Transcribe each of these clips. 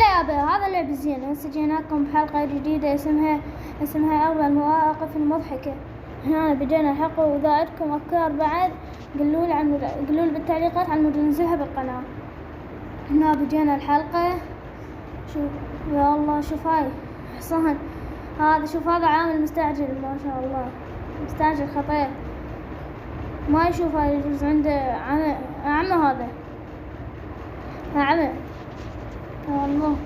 هلا يابا، هذا اللعب زين. هسه جيناكم بحلقة جديدة اسمها أغلى المواقف المضحكة. هنا بدينا الحلقة، وإذا عندكم أفكار بعد قولوا بالتعليقات عن مود ننزلها بالقناة. هنا بدينا الحلقة. شوف يا الله، شوف هاي حصان هذا، شوف هذا عامل مستعجل ما شاء الله، مستعجل خطير. ما يشوف هاي يجوز عنده عمى هذا عمى. والله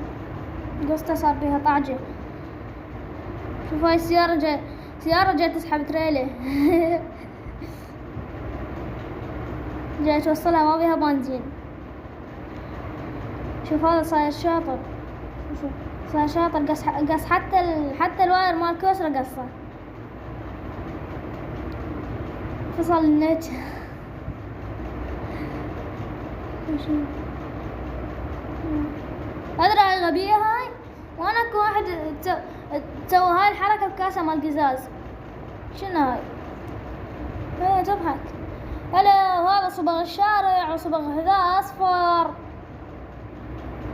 قصته صار فيها طاجة. شوف هاي سيارة جاي تسحب تريله جاي توصلها ما بيها بنزين. شوف هذا صاير شاطر، شوف صاير شاطر، قص حتى الواير مال كوسرة قصه. فصل النت أدري هاي غبية هاي، وانا اكو واحد تسوي هاي الحركة بكاسة مال قزاز. شنو هاي؟ هي تضحك. هلا، وهذا صبغ الشارع وصبغ حذاء اصفر،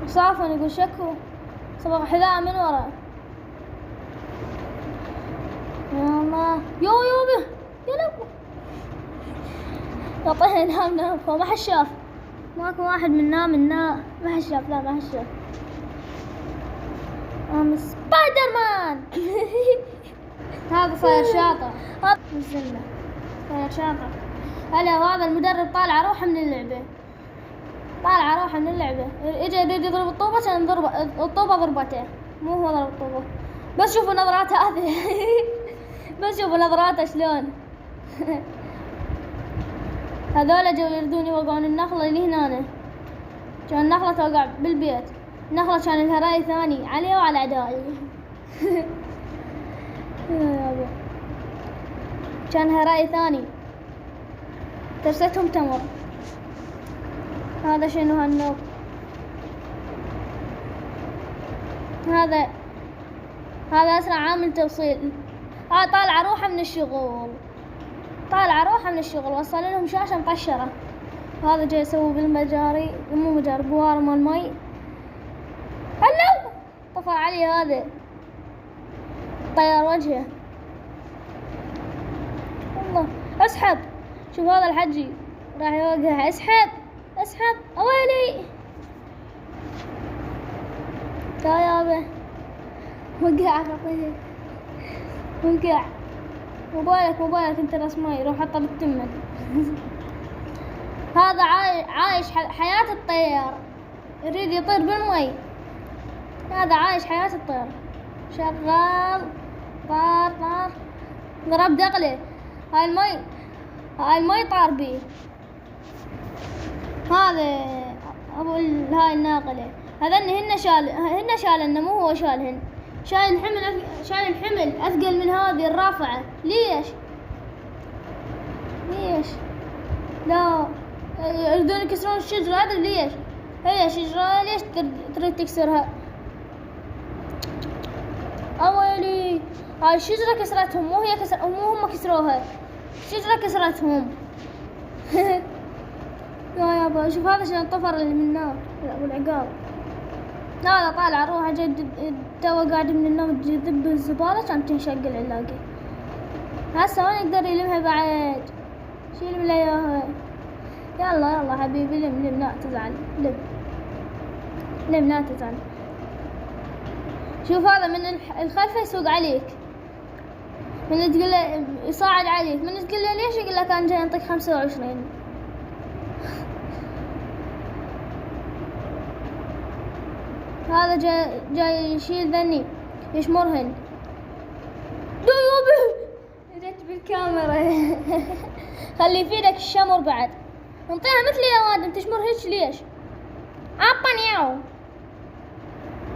وصافن يقول شكو صبغ حذاء من ورا. يا الله، يوبه يا لبو طيب. نام فوق، ما حد شاف، ماكو واحد من نام ما حد شاف. لا ما حد شاف. سبايدر مان هذا صاير شاطر، نزلنا صاير شاطر. هلا، وهذا المدرب طالع روحه من اللعبة، اجى يريد يضرب الطوبة، كان الطوبة ضربته، مو هو ضرب الطوبة. بس شوفوا نظراته هذه بس شوفوا نظراته شلون هذولا جو يردون يوقعون النخلة اللي هنا. كان النخلة توقع بالبيت، النخلة كان لها رأي ثاني علي وعلى أعدائي كان لها رأي ثاني، ترستهم تمر. هذا شنو هالنوب؟ هذا أسرع عامل توصيل. طالع روحه من الشغل، وصل لهم شاشة مطشرة. هذا جاي يسوي بالمجاري، مو مجاري، بوار مال مي. هلو طفى علي، هذا طير وجهه. والله اسحب، شوف هذا الحجي راح يوقع. اسحب اويلي، يابا وقع خطيه، وقع. موبايلك انت راس ماي، روح حطه بالتمة هذا عايش حياة الطير، يريد يطير بالمي. هذا عايش حياة الطير، شغال طار ضرب دقله. هاي المي طار بيه. هذا ابو هاي الناقلة، هذن هن شالن، مو هو شالهن. شايل الحمل اثقل من هذه الرافعة. ليش؟ لا يريدون يكسرون الشجرة، ادري ليش. هي شجرة، ليش تريد تكسرها؟ اويلي، هاي الشجرة كسرتهم، مو هم كسروها، الشجرة كسرتهم يابا شوف هذا شنو الطفر اللي من النار، ابو العقاب. هذا طالع روحه جد تو قاعد من النوم، يذب الزبالة كانت تنشق العلاقة. هسه ما يقدر يلمها بعد، شيل من اياها. يلا حبيبي، لم لا تزعل، لم لا تزعل. شوف هذا من الخلفة يسوق عليك، من تقول له يصاعد عليك، من تقول له ليش، يقول لك انا جاي انطيك 25. هذا جاي يشيل ذني، يشمرهن. يوبه جت بالكاميرا خلي في ايدك الشمر بعد، انطيها مثل الأوادم. تشمر هيك ليش؟ عطني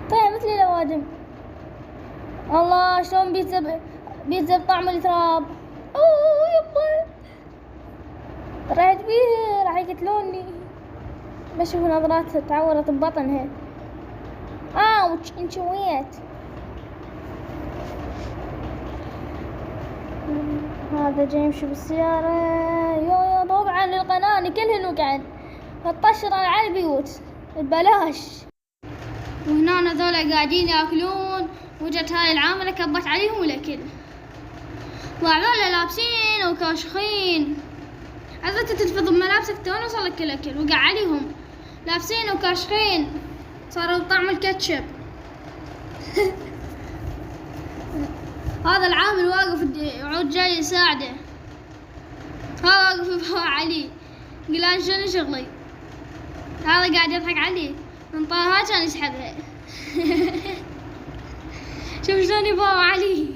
انطيها مثل الأوادم. الله شلون بيتزا بطعم التراب. يبا رحت بيه، راح يقتلوني. بشوف نظرات تعورت ببطنها. انشويت. هذا جاي يمشي بالسيارة. يو وقعن للقناني كلهن وقعن، الطشرة على البيوت ببلاش. وهنا ذولا قاعدين ياكلون، وجت هاي العاملة كبت عليهم الأكل، وهذول لابسين وكاشخين. عزت تلفظ بملابسك تو وصلك الأكل وقع عليهم لابسين وكاشخين، صاروا طعم الكاتشب. هذا العامل واقف عود جاي يساعده، هذا واقف يبهى عليه، قال أنا شنو شغلي؟ هذا قاعد يضحك عليه، انطاها كان يسحبها. شوف شلون يبهى عليه.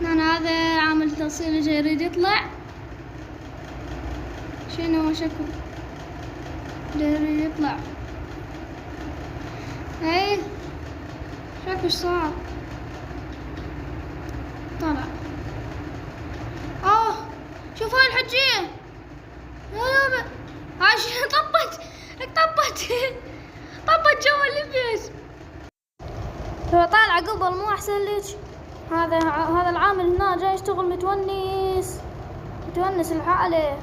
أنا هذا عامل توصيل جاي يريد يطلع، شنو شكو جاي يريد يطلع، اي شوف ايش صار، طلع. شوف هاي الحجية، هاي طبت جوا اللبس. هو طالع قبل مو احسن ليش. هذا العامل هنا جاي يشتغل متونس الحالة،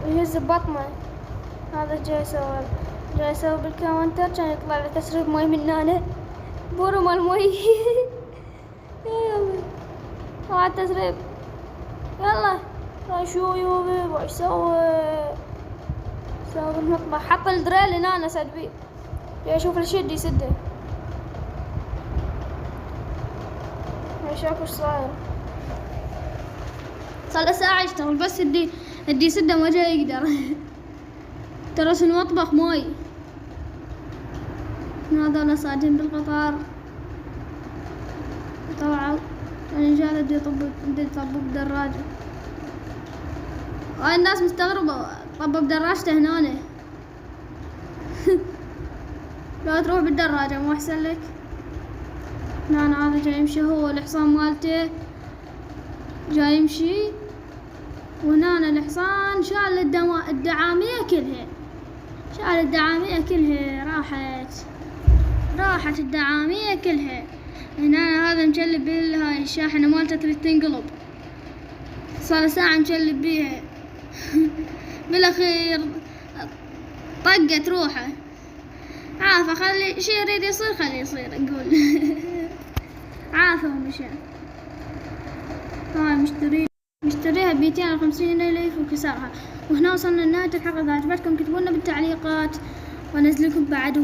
يهز ببطنه. هذا جاي يسوي بالكاونتر، كان يطلع له تسريب مي من هنا، بورو مال مي. طلع التسريب، يلا شو يوبي وش سوى بالمطبخ، حط الدريل هنا سد بيه، جاي يشوف الشد يسده، يشوف وش صاير. صار له ساعة يشتغل بس يدي يسده ما جاي يقدر. ترى المطبخ ماي. هذول صاعدين بالقطار طلعوا، الرجال بدي يطبوا بدراجة. هاي الناس مستغربة، طبوا بدراجته هنا. لا تروح بالدراجة مو أحسن لك. هذا جاي يمشي، هو الحصان مالته جاي يمشي، وهنا الحصان شال الدعامية كلها، راحت الدعامية كلها. هنا هذا مجلب هاي الشاحنة مالته تريد تنقلب، صار ساعة مجلب بيها. بالاخير طقت روحه، عافى، خلي شي يريد يصير خليه يصير، اقول. عافى ومشى. هاي مشتريها ب250 ألف وكسرها. وهنا وصلنا لنهاية الحلقة. إذا عجبتكم كتبوا لنا بالتعليقات وانزل لكم بعد.